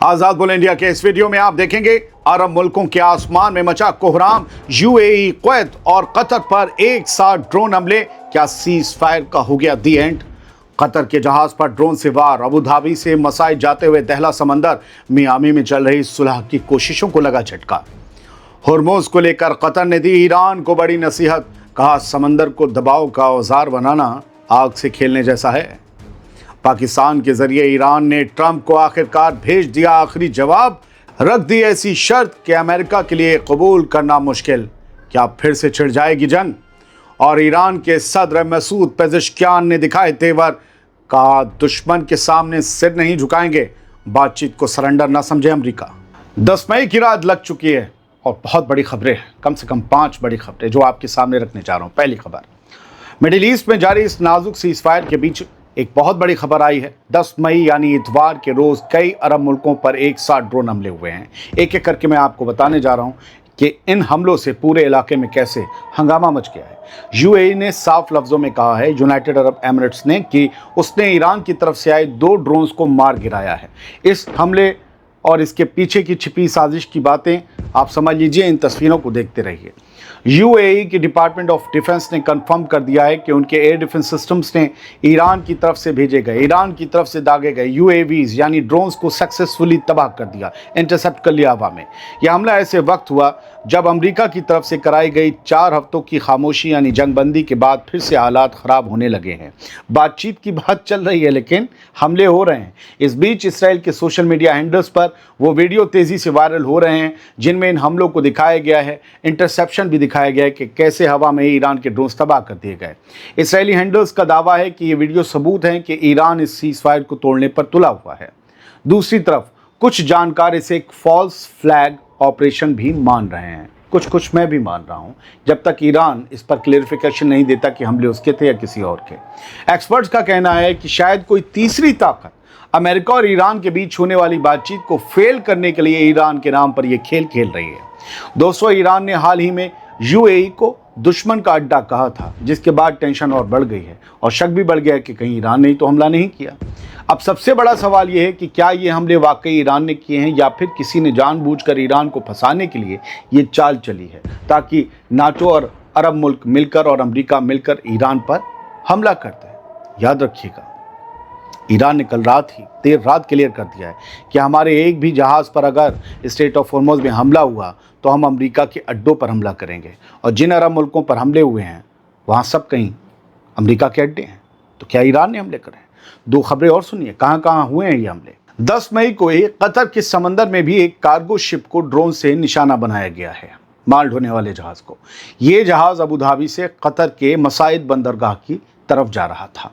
आजाद बोल इंडिया के इस वीडियो में आप देखेंगे अरब मुल्कों के आसमान में मचा कोहराम, यूएई, कुवैत और कतर पर एक साथ ड्रोन हमले। क्या सीज फायर का हो गया दी एंड? कतर के जहाज पर ड्रोन से वार, अबू धाबी से मसाई जाते हुए दहला समंदर, मियामी में चल रही सुलह की कोशिशों को लगा झटका। हुर्मुज को लेकर कतर ने दी ईरान को बड़ी नसीहत, कहा समंदर को दबाव का औजार बनाना आग से खेलने जैसा है। पाकिस्तान के जरिए ईरान ने ट्रंप को आखिरकार भेज दिया आखिरी जवाब, रख दी ऐसी शर्त कि अमेरिका के लिए कबूल करना मुश्किल। क्या फिर से छिड़ जाएगी जंग? और ईरान के सदर मसूद पेज़ेश्कियान ने दिखाए तेवर, कहा दुश्मन के सामने सिर नहीं झुकाएंगे, बातचीत को सरेंडर ना समझे अमेरिका। 10 मई की रात लग चुकी है और बहुत बड़ी खबरें हैं, कम से कम 5 बड़ी खबरें जो आपके सामने रखने जा रहा हूं। पहली खबर, मिडिल ईस्ट में जारी इस नाजुक सीज फायर के बीच एक बहुत बड़ी खबर आई है। 10 मई यानी इतवार के रोज कई अरब मुल्कों पर एक साथ ड्रोन हमले हुए हैं। एक एक करके मैं आपको बताने जा रहा हूं कि इन हमलों से पूरे इलाके में कैसे हंगामा मच गया है। यूएई ने साफ लफ्जों में कहा है, यूनाइटेड अरब एमिरेट्स ने, कि उसने ईरान की तरफ से आए 2 ड्रोन्स को मार गिराया है। इस हमले और इसके पीछे की छिपी साजिश की बातें आप समझ लीजिए, इन तस्वीरों को देखते रहिए। यूएई की डिपार्टमेंट ऑफ डिफेंस ने कंफर्म कर दिया है कि उनके एयर डिफेंस सिस्टम्स ने ईरान की तरफ से भेजे गए, ईरान की तरफ से दागे गए यूएवीज यानी ड्रोन्स को सक्सेसफुली तबाह कर दिया, इंटरसेप्ट कर लिया हवा में। यह हमला ऐसे वक्त हुआ जब अमेरिका की तरफ से कराई गई 4 हफ्तों की खामोशी यानी जंगबंदी के बाद फिर से हालात ख़राब होने लगे हैं। बातचीत की बात चल रही है लेकिन हमले हो रहे हैं। इस बीच इसराइल के सोशल मीडिया हैंडल्स पर वो वीडियो तेज़ी से वायरल हो रहे हैं जिनमें इन हमलों को दिखाया गया है, इंटरसेप्शन भी दिखाया गया है कि कैसे हवा में ईरान के ड्रोन तबाह कर दिए गए। इसराइली हैंडल्स का दावा है कि ये वीडियो सबूत हैं कि ईरान इस सीज फायर को तोड़ने पर तुला हुआ है। दूसरी तरफ कुछ जानकार इसे एक फॉल्स फ्लैग ऑपरेशन भी मान रहे हैं, कुछ मैं भी मान रहा हूं, जब तक ईरान इस पर क्लेरिफिकेशन नहीं देता कि हमले उसके थे या किसी और के। एक्सपर्ट्स का कहना है कि शायद कोई तीसरी ताकत अमेरिका और ईरान के बीच होने वाली बातचीत को फेल करने के लिए ईरान के नाम पर यह खेल खेल रही है। दोस्तों, ईरान ने हाल ही में यूएई को दुश्मन का अड्डा कहा था, जिसके बाद टेंशन और बढ़ गई है और शक भी बढ़ गया कि कहीं ईरान ने तो हमला नहीं किया। अब सबसे बड़ा सवाल यह है कि क्या ये हमले वाकई ईरान ने किए हैं या फिर किसी ने जानबूझकर ईरान को फंसाने के लिए ये चाल चली है ताकि नाटो और अरब मुल्क मिलकर और अमेरिका मिलकर ईरान पर हमला करते हैं। याद रखिएगा, ईरान ने कल रात ही देर रात क्लियर कर दिया है कि हमारे एक भी जहाज़ पर अगर स्ट्रेट ऑफ हॉर्मुज में हमला हुआ तो हम अमेरिका के अड्डों पर हमला करेंगे, और जिन अरब मुल्कों पर हमले हुए हैं वहाँ सब कहीं अमेरिका के अड्डे हैं। तो क्या ईरान ने हमले करे? 2 खबरें और सुनिए, कहाँ कहाँ हुए हैं ये हमले। 10 मई को ही कतर के समंदर में भी एक कार्गो शिप को ड्रोन से निशाना बनाया गया है, माल ढोने वाले जहाज़ को। ये जहाज़ अबू धाबी से कतर के मसाइद बंदरगाह की तरफ जा रहा था।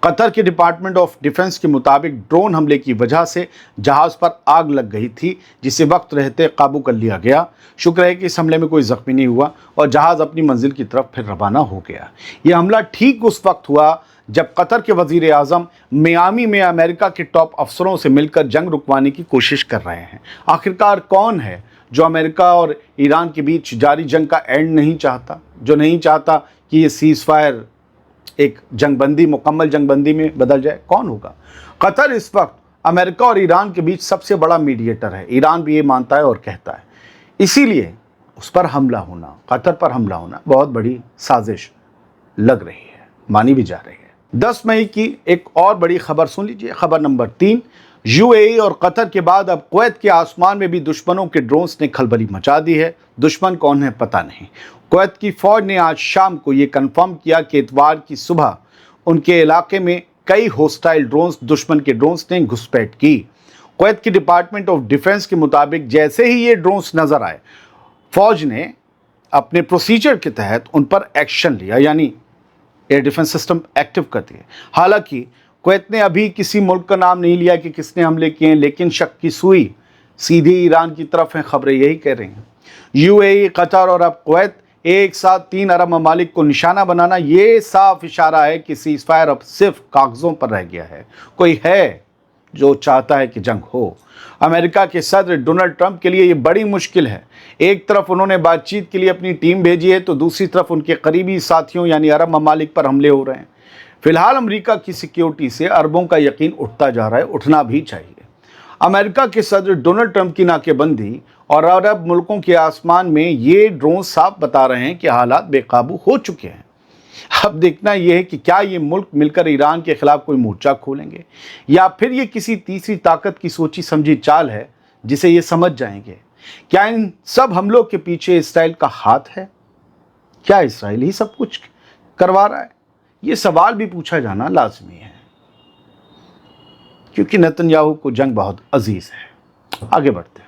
कतर के डिपार्टमेंट ऑफ डिफेंस के मुताबिक ड्रोन हमले की वजह से जहाज पर आग लग गई थी, जिसे वक्त रहते काबू कर लिया गया। शुक्र है कि इस हमले में कोई जख्मी नहीं हुआ और जहाज अपनी मंजिल की तरफ फिर रवाना हो गया। यह हमला ठीक उस वक्त हुआ जब कतर के वजीर आज़म मियामी में अमेरिका के टॉप अफसरों से मिलकर जंग रुकवाने की कोशिश कर रहे हैं। आखिरकार कौन है जो अमेरिका और ईरान के बीच जारी जंग का एंड नहीं चाहता, जो नहीं चाहता कि ये सीज फायर एक जंगबंदी, मुकम्मल जंगबंदी में बदल जाए? कौन होगा? कतर इस वक्त अमेरिका और ईरान के बीच सबसे बड़ा मीडिएटर है। ईरान भी ये मानता है और कहता है, इसीलिए उस पर हमला होना, कतर पर हमला होना बहुत बड़ी साजिश लग रही है, मानी भी जा रही है। 10 मई की एक और बड़ी खबर सुन लीजिए, खबर नंबर 3। यूएई और कतर के बाद अब कुवैत के आसमान में भी दुश्मनों के ड्रोन्स ने खलबली मचा दी है। दुश्मन कौन है पता नहीं। कुवैत की फौज ने आज शाम को ये कंफर्म किया कि इतवार की सुबह उनके इलाके में कई होस्टाइल ड्रोन्स, दुश्मन के ड्रोन्स ने घुसपैठ की। कुवैत की डिपार्टमेंट ऑफ डिफेंस के मुताबिक जैसे ही ये ड्रोन्स नजर आए, फौज ने अपने प्रोसीजर के तहत उन पर एक्शन लिया, यानी एयर डिफेंस सिस्टम एक्टिव कर दिए। हालांकि कुवैत ने अभी किसी मुल्क का नाम नहीं लिया कि किसने हमले किए हैं, लेकिन शक की सुई सीधे ईरान की तरफ है, खबरें यही कह रही हैं। यूएई, कतर और अब कुवैत एक साथ 3 अरब ममालिक को निशाना बनाना, ये साफ इशारा है कि सीज फायर अब सिर्फ कागजों पर रह गया है। कोई है जो चाहता है कि जंग हो। अमेरिका के सदर डोनाल्ड ट्रंप के लिए ये बड़ी मुश्किल है। एक तरफ उन्होंने बातचीत के लिए अपनी टीम भेजी है तो दूसरी तरफ उनके करीबी साथियों यानी अरब ममालिक पर हमले हो रहे हैं। फिलहाल अमेरिका की सिक्योरिटी से अरबों का यकीन उठता जा रहा है, उठना भी चाहिए। अमेरिका के सदर डोनाल्ड ट्रंप की नाकेबंदी और अरब मुल्कों के आसमान में ये ड्रोन साफ बता रहे हैं कि हालात बेकाबू हो चुके हैं। अब देखना यह है कि क्या ये मुल्क मिलकर ईरान के खिलाफ कोई मोर्चा खोलेंगे या फिर ये किसी तीसरी ताकत की सोची समझी चाल है जिसे ये समझ जाएंगे। क्या इन सब हमलों के पीछे इसराइल का हाथ है? क्या इसराइल ही सब कुछ करवा रहा है? ये सवाल भी पूछा जाना लाजमी है, क्योंकि नेतन्याहू को जंग बहुत अजीज है। आगे बढ़ते हैं।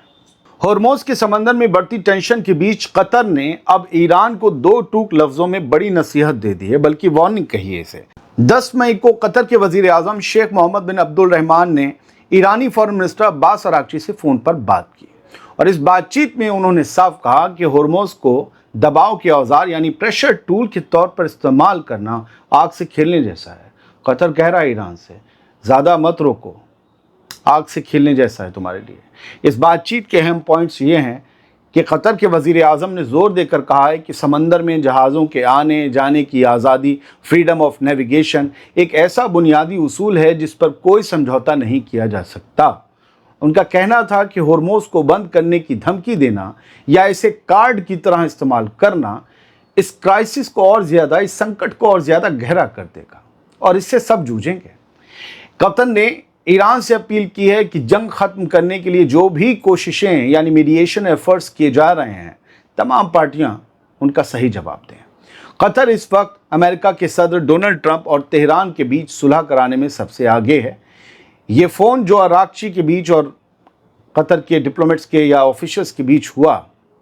हॉर्मोज के समंदर में बढ़ती टेंशन के बीच कतर ने अब ईरान को दो टूक लफ्जों में बड़ी नसीहत दे दी है, बल्कि वार्निंग कही है इसे। 10 मई को कतर के वजीर आजम शेख मोहम्मद बिन अब्दुल रहमान ने ईरानी फॉरेन मिनिस्टर अब्बास अरागची से फोन पर बात की और इस बातचीत में उन्होंने साफ कहा कि हॉर्मोज को दबाव के औजार यानी प्रेशर टूल के तौर पर इस्तेमाल करना आग से खेलने जैसा है। कतर कह रहा है ईरान से, ज़्यादा मत रोको, आग से खेलने जैसा है तुम्हारे लिए। इस बातचीत के अहम पॉइंट्स ये हैं कि कतर के वजीर आज़म ने जोर देकर कहा है कि समंदर में जहाज़ों के आने जाने की आज़ादी, फ्रीडम ऑफ नेविगेशन, एक ऐसा बुनियादी उसूल है जिस पर कोई समझौता नहीं किया जा सकता। उनका कहना था कि हॉर्मोज को बंद करने की धमकी देना या इसे कार्ड की तरह इस्तेमाल करना इस क्राइसिस को और ज़्यादा, इस संकट को और ज़्यादा गहरा कर देगा और इससे सब जूझेंगे। कतर ने ईरान से अपील की है कि जंग खत्म करने के लिए जो भी कोशिशें यानी मीडिएशन एफर्ट्स किए जा रहे हैं, तमाम पार्टियां उनका सही जवाब दें। कतर इस वक्त अमेरिका के सदर डोनाल्ड ट्रंप और तेहरान के बीच सुलह कराने में सबसे आगे है। ये फ़ोन जो अरागची के बीच और कतर के डिप्लोमेट्स के या ऑफिशियल्स के बीच हुआ,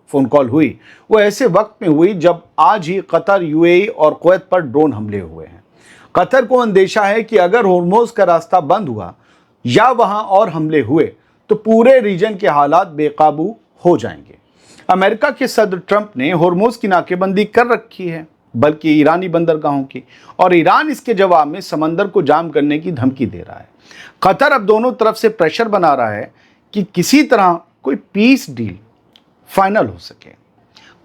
फ़ोन कॉल हुई, वो ऐसे वक्त में हुई जब आज ही कतर, यूएई और कुवैत पर ड्रोन हमले हुए हैं। कतर को अंदेशा है कि अगर हॉर्मोज का रास्ता बंद हुआ या वहां और हमले हुए तो पूरे रीजन के हालात बेकाबू हो जाएंगे। अमेरिका के सदर ट्रंप ने हॉर्मोज की नाकेबंदी कर रखी है, बल्कि ईरानी बंदरगाहों की, और ईरान इसके जवाब में समंदर को जाम करने की धमकी दे रहा है। कतर अब दोनों तरफ से प्रेशर बना रहा है कि किसी तरह कोई पीस डील फाइनल हो सके।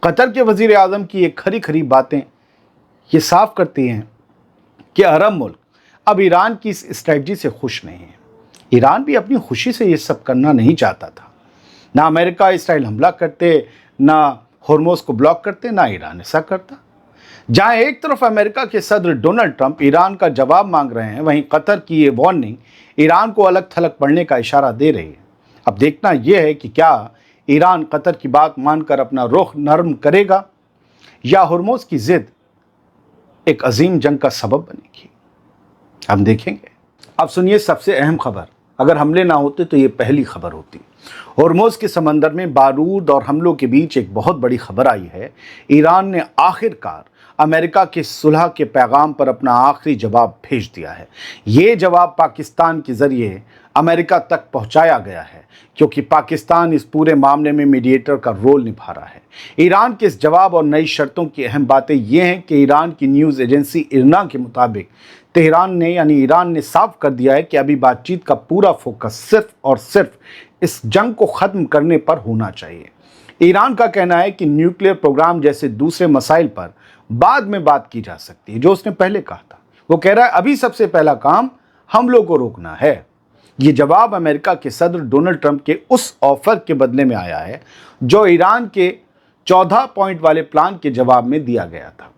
कतर के वजीर आज़म की ये खरी खरी बातें ये साफ करती हैं कि अरब मुल्क अब ईरान की इस स्ट्रेटजी से खुश नहीं है। ईरान भी अपनी खुशी से ये सब करना नहीं चाहता था। ना अमेरिका इसराइल हमला करते, ना हॉर्मोज को ब्लॉक करते, ना ईरान ऐसा करता। जहां एक तरफ अमेरिका के सदर डोनाल्ड ट्रंप ईरान का जवाब मांग रहे हैं, वहीं कतर की ये वार्निंग ईरान को अलग थलग पड़ने का इशारा दे रही है। अब देखना यह है कि क्या ईरान कतर की बात मानकर अपना रुख नरम करेगा या हॉर्मोज की जिद एक अजीम जंग का सबब बनेगी। हम देखेंगे। अब सुनिए सबसे अहम खबर। अगर हमले ना होते तो ये पहली खबर होती। हॉर्मोज के समंदर में बारूद और हमलों के बीच एक बहुत बड़ी खबर आई है। ईरान ने आखिरकार अमेरिका के सुलह के पैगाम पर अपना आखिरी जवाब भेज दिया है। ये जवाब पाकिस्तान के ज़रिए अमेरिका तक पहुंचाया गया है, क्योंकि पाकिस्तान इस पूरे मामले में मीडिएटर का रोल निभा रहा है। ईरान के इस जवाब और नई शर्तों की अहम बातें ये हैं कि ईरान की न्यूज़ एजेंसी इरना के मुताबिक तेहरान ने यानी ईरान ने साफ कर दिया है कि अभी बातचीत का पूरा फोकस सिर्फ और सिर्फ इस जंग को ख़त्म करने पर होना चाहिए। ईरान का कहना है कि न्यूक्लियर प्रोग्राम जैसे दूसरे मसाइल पर बाद में बात की जा सकती है, जो उसने पहले कहा था। वो कह रहा है अभी सबसे पहला काम हमलों को रोकना है। ये जवाब अमेरिका के सदर डोनाल्ड ट्रंप के उस ऑफर के बदले में आया है जो ईरान के 14 पॉइंट वाले प्लान के जवाब में दिया गया था।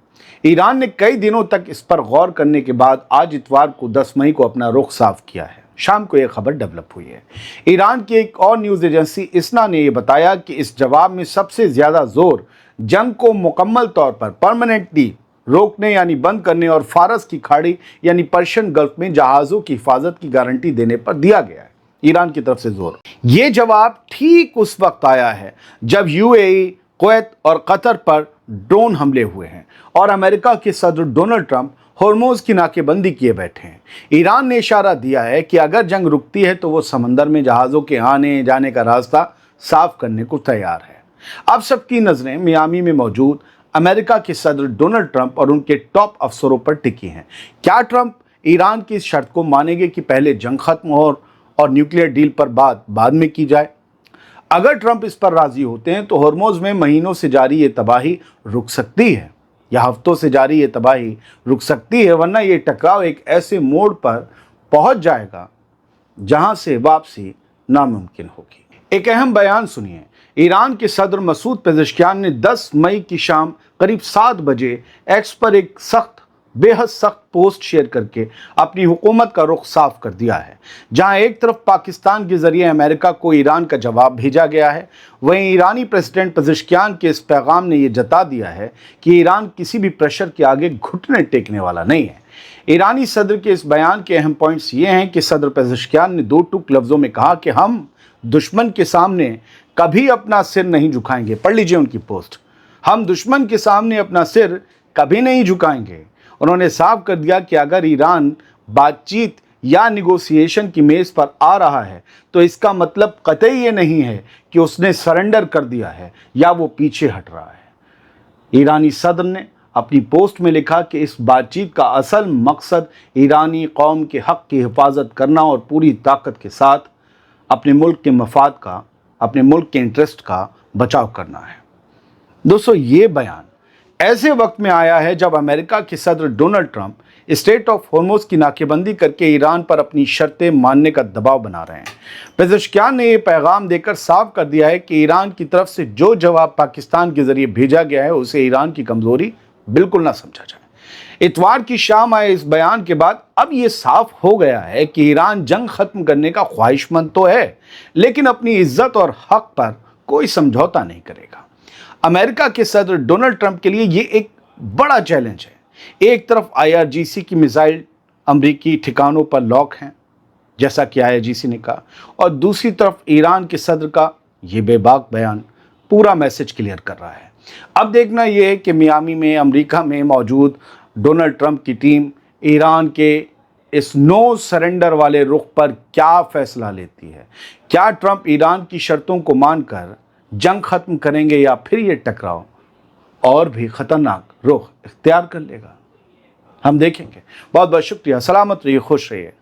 ईरान ने कई दिनों तक इस पर गौर करने के बाद आज इतवार को 10 मई को अपना रुख साफ किया है। शाम को यह खबर डेवलप हुई है। ईरान की एक और न्यूज़ एजेंसी इसना ने यह बताया कि इस जवाब में सबसे ज़्यादा जोर जंग को मुकम्मल तौर पर परमानेंटली रोकने यानी बंद करने और फारस की खाड़ी यानी पर्शियन गल्फ में जहाज़ों की हिफाजत की गारंटी देने पर दिया गया है। ईरान की तरफ से जोर। ये जवाब ठीक उस वक्त आया है जब यूएई, कुवैत और कतर पर ड्रोन हमले हुए हैं और अमेरिका के सदर डोनाल्ड ट्रंप हॉर्मोज की नाकेबंदी किए बैठे हैं। ईरान ने इशारा दिया है कि अगर जंग रुकती है तो वो समंदर में जहाज़ों के आने जाने का रास्ता साफ करने को तैयार है। अब सबकी नज़रें मियामी में मौजूद अमेरिका के सदर डोनाल्ड ट्रंप और उनके टॉप अफसरों पर टिकी हैं। क्या ट्रंप ईरान की इस शर्त को मानेंगे कि पहले जंग खत्म हो और न्यूक्लियर डील पर बात बाद में की जाए? अगर ट्रंप इस पर राजी होते हैं तो हॉर्मोज में महीनों से जारी ये तबाही रुक सकती है या हफ्तों से जारी ये तबाही रुक सकती है, वरना ये टकराव एक ऐसे मोड़ पर पहुंच जाएगा जहां से वापसी नामुमकिन होगी। एक अहम बयान सुनिए। ईरान के सदर मसूद पेज़ेश्कियान ने 10 मई की शाम करीब 7 बजे एक्स पर एक बेहद सख्त पोस्ट शेयर करके अपनी हुकूमत का रुख साफ कर दिया है। जहां एक तरफ पाकिस्तान के जरिए अमेरिका को ईरान का जवाब भेजा गया है, वहीं ईरानी प्रेसिडेंट पेज़ेश्कियान के इस पैगाम ने यह जता दिया है कि ईरान किसी भी प्रेशर के आगे घुटने टेकने वाला नहीं है। ईरानी सदर के इस बयान के अहम पॉइंट्स ये हैं कि सदर पेज़ेश्कियान ने 2 टूक लफ्ज़ों में कहा कि हम दुश्मन के सामने कभी अपना सिर नहीं झुकाएंगे। पढ़ लीजिए उनकी पोस्ट। हम दुश्मन के सामने अपना सिर कभी नहीं झुकाएंगे। उन्होंने साफ कर दिया कि अगर ईरान बातचीत या निगोशिएशन की मेज पर आ रहा है तो इसका मतलब कतई ये नहीं है कि उसने सरेंडर कर दिया है या वो पीछे हट रहा है। ईरानी सदर ने अपनी पोस्ट में लिखा कि इस बातचीत का असल मकसद ईरानी कौम के हक की हिफाजत करना और पूरी ताकत के साथ अपने मुल्क के मफाद का, अपने मुल्क के इंटरेस्ट का बचाव करना है। दोस्तों, ये बयान ऐसे वक्त में आया है जब अमेरिका के सदर Donald Trump straight of Hormuz की नाकेबंदी करके ईरान पर अपनी शर्तें मानने का दबाव बना रहे हैं। पेज़ेश्कियान ने यह पैगाम देकर साफ कर दिया है कि ईरान की तरफ से जो जवाब पाकिस्तान के जरिए भेजा गया है उसे ईरान की कमजोरी बिल्कुल ना समझा जाए। इतवार की शाम आए इस बयान के बाद अब यह साफ हो गया है कि ईरान जंग खत्म करने का ख्वाहिशमंद तो है, लेकिन अपनी इज्जत और हक पर कोई समझौता नहीं करेगा। अमेरिका के सदर डोनाल्ड ट्रंप के लिए यह एक बड़ा चैलेंज है। एक तरफ IRGC की मिसाइल अमेरिकी ठिकानों पर लॉक हैं, जैसा कि IRGC ने कहा, और दूसरी तरफ ईरान के सदर का यह बेबाक बयान पूरा मैसेज क्लियर कर रहा है। अब देखना यह है कि मियामी में, अमेरिका में मौजूद डोनाल्ड ट्रंप की टीम ईरान के इस नो सरेंडर वाले रुख पर क्या फैसला लेती है। क्या ट्रंप ईरान की शर्तों को मानकर जंग खत्म करेंगे या फिर ये टकराव और भी खतरनाक रुख इख्तियार कर लेगा? हम देखेंगे। बहुत बहुत शुक्रिया। सलामत रहिए, खुश रहिए।